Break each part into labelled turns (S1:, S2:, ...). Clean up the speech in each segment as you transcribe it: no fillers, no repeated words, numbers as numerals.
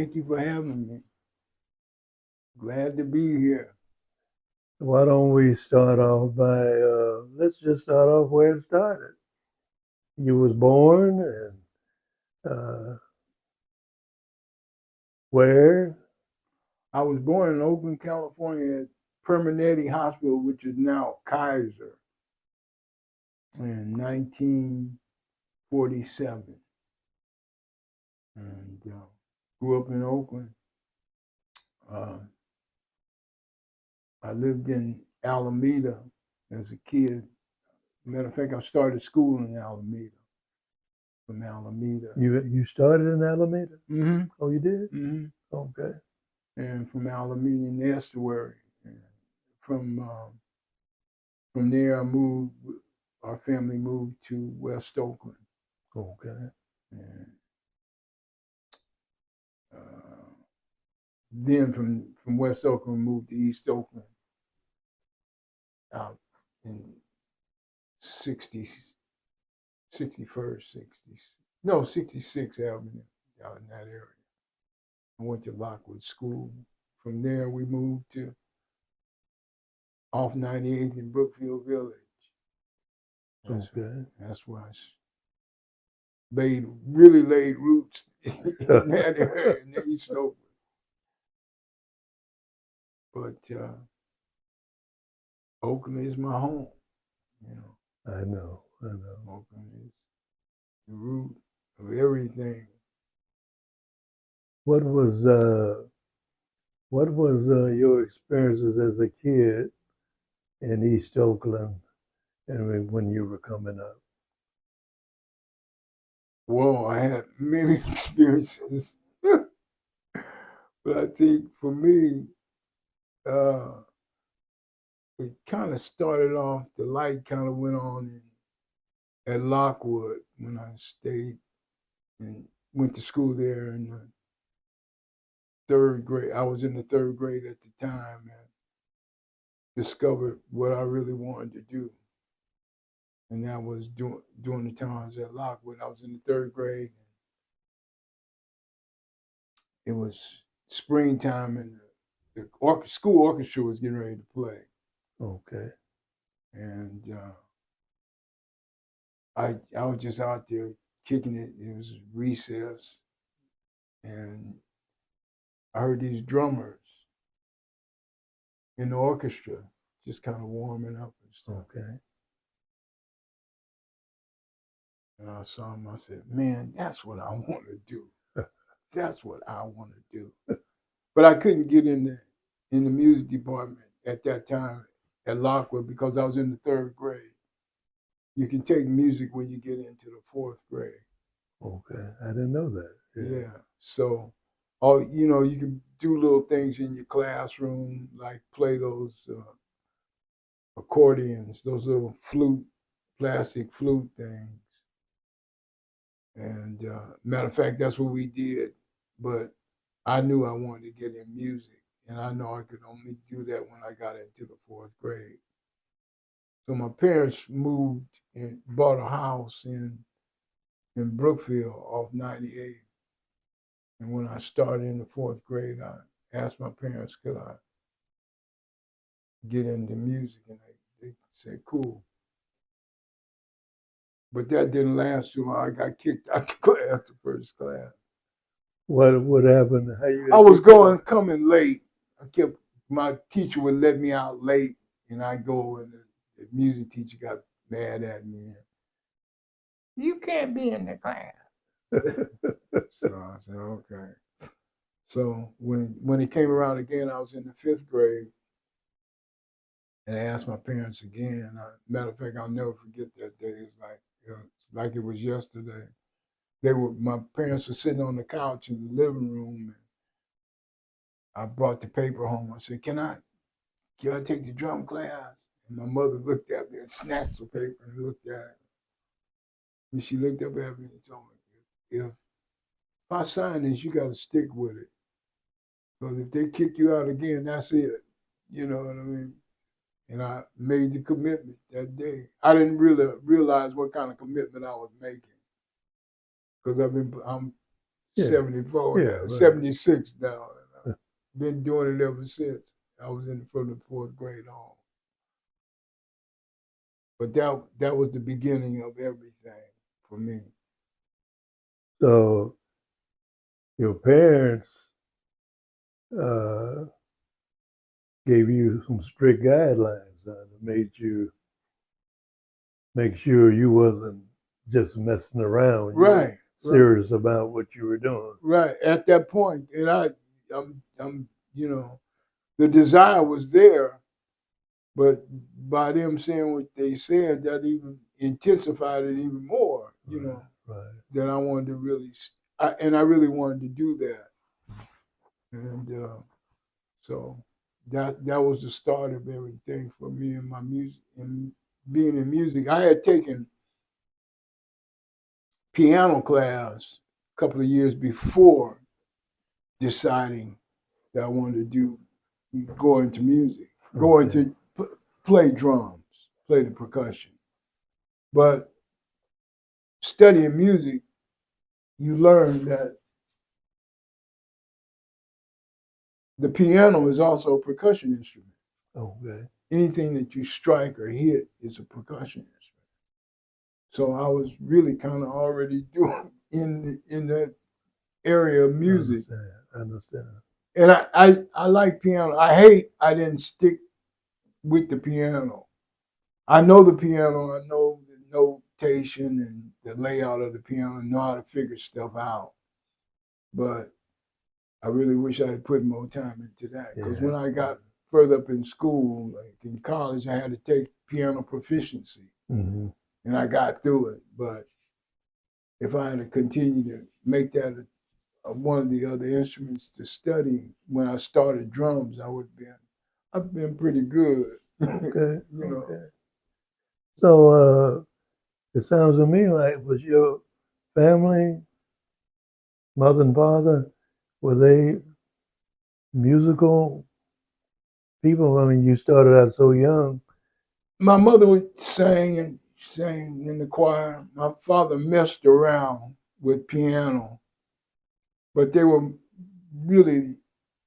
S1: Thank you for having me. Glad to be here.
S2: Why don't we start off by, let's just start off where it started. You was born and where?
S1: I was born in Oakland, California at Permanente Hospital, which is now Kaiser, in 1947. And grew up in Oakland. I lived in Alameda as a kid. Matter of fact, I started school in Alameda, from Alameda.
S2: You started in Alameda?
S1: Mm-hmm.
S2: Oh, you did?
S1: Mm-hmm.
S2: Okay.
S1: And from Alameda in the estuary. And from there, our family moved to West Oakland.
S2: Okay.
S1: And then from West Oakland, moved to East Oakland out in 66th Avenue, out in that area. I went to Lockwood School. From there, we moved to off 98th in Brookfield Village. That's where I really laid roots in that area in East Oakland. But Oakland is my home, you know.
S2: I know.
S1: Oakland is the root of everything.
S2: What was your experiences as a kid in East Oakland and when you were coming up?
S1: Well, I had many experiences, but I think for me, it kind of started off, the light kind of went on at Lockwood when I stayed and went to school there in the third grade. I was in the third grade at the time and discovered what I really wanted to do. And that was during the time I was at Lockwood. I was in the third grade. It was springtime and the school orchestra was getting ready to play.
S2: Okay.
S1: And I was just out there kicking it. It was recess. And I heard these drummers in the orchestra just kind of warming up and stuff.
S2: Okay.
S1: And I saw them. I said, man, that's what I want to do. That's what I want to do. But I couldn't get in the music department at that time at Lockwood because I was in the third grade. You can take music when you get into the fourth grade.
S2: Okay, I didn't know that.
S1: Yeah. So, you can do little things in your classroom, like play those accordions, those little plastic flute things. And matter of fact, that's what we did. But I knew I wanted to get in music, and I know I could only do that when I got into the fourth grade. So my parents moved and bought a house in Brookfield off 98. And when I started in the fourth grade, I asked my parents, could I get into music? And they said, cool. But that didn't last too long. I got kicked out of class, the first class.
S2: What happened?
S1: I was coming late. My teacher would let me out late, and I go, and the music teacher got mad at me. You can't be in the class. So I said, okay. So when it came around again, I was in the fifth grade, and I asked my parents again. Matter of fact, I'll never forget that day. It's like it was yesterday. My parents were sitting on the couch in the living room, and I brought the paper home. I said, can I take the drum class? And my mother looked at me and snatched the paper and looked at it. And she looked up at me and told me, if I sign this, you got to stick with it. Because if they kick you out again, that's it. You know what I mean? And I made the commitment that day. I didn't really realize what kind of commitment I was making. Because I'm
S2: Yeah.
S1: 74,
S2: Yeah,
S1: now,
S2: right.
S1: 76 now. And I've been doing it ever since. I was from the fourth grade on. But that was the beginning of everything for me.
S2: So your parents uh, gave you some strict guidelines that made you make sure you wasn't just messing around. You were
S1: Right.
S2: serious about what you were doing.
S1: Right. At that point, and I'm, the desire was there, but by them saying what they said, that even intensified it even more.
S2: Right.
S1: That I wanted to really, and I really wanted to do that, and so that was the start of everything for me in my music and being in music. I had taken piano class a couple of years before deciding that I wanted to go into music, go into play drums, play the percussion. But studying music, you learn that the piano is also a percussion instrument.
S2: Okay.
S1: Anything that you strike or hit is a percussion instrument. So I was really kind of already doing in that area of music.
S2: I understand.
S1: And I like piano. I didn't stick with the piano. I know the piano, I know the notation and the layout of the piano, know how to figure stuff out. But I really wish I had put more time into that. Because when I got further up in school, like in college, I had to take piano proficiency.
S2: Mm-hmm.
S1: And I got through it. But if I had to continue to make that one of the other instruments to study when I started drums, I've been pretty good.
S2: Okay.
S1: Okay.
S2: So it sounds to me like was your family, mother and father, were they musical people? I mean, you started out so young.
S1: My mother would sing in the choir. My father messed around with piano, but they were really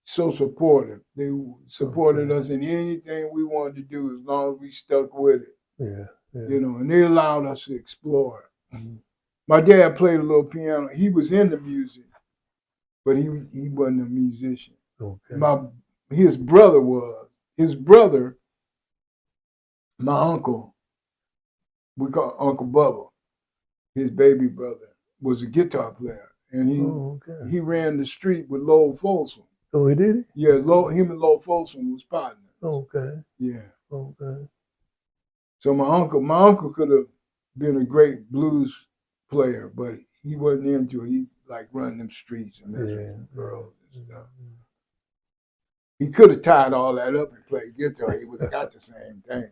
S1: so supportive. They supported us in anything we wanted to do as long as we stuck with it.
S2: Yeah.
S1: And they allowed us to explore it. Mm-hmm. My dad played a little piano. He was into music, but he wasn't a musician.
S2: Okay.
S1: His brother was. His brother, my uncle, we call Uncle Bubba, his baby brother, was a guitar player. And he ran the street with Lowell Folsom.
S2: Oh, he did?
S1: Yeah, him and Lowell Folsom was partners.
S2: Okay.
S1: Yeah.
S2: Okay.
S1: So my uncle could have been a great blues player, but he wasn't into it. He like running them streets and messing with girls and stuff. He could have tied all that up and played guitar. He would have got the same thing.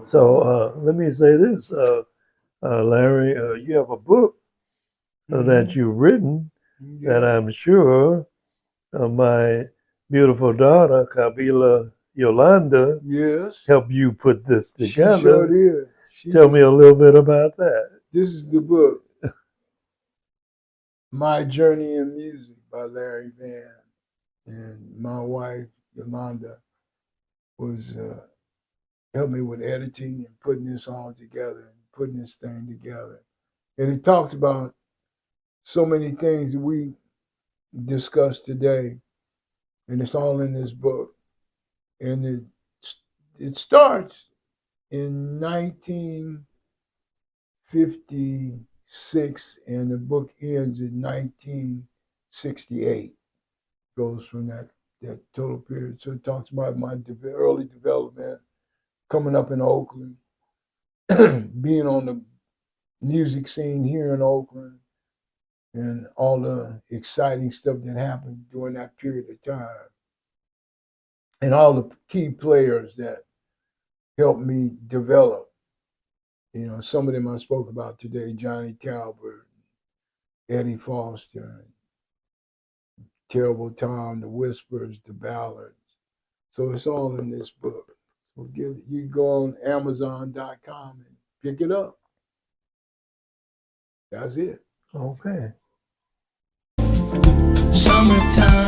S2: So let me say this, Larry, you have a book that you've written that I'm sure my beautiful daughter, Kabila Yolanda, helped you put this together.
S1: She sure did.
S2: Tell me a little bit about that.
S1: This is the book, My Journey in Music by Larry Vann. And my wife, Yolanda, was helped me with editing and putting this all together and putting this thing together. And it talks about so many things that we discussed today, and it's all in this book. And it starts in 1956, and the book ends in 1968. Goes from that total period. So it talks about my early development, coming up in Oakland, being on the music scene here in Oakland, and all the exciting stuff that happened during that period of time. and all the key players that helped me develop. You know, some of them I spoke about today: Johnny Talbot, Eddie Foster, Terrible Tom, The Whispers, The Ballads. So it's all in this book. So you go on Amazon.com and pick it up. That's it.
S2: Okay.
S3: Summertime.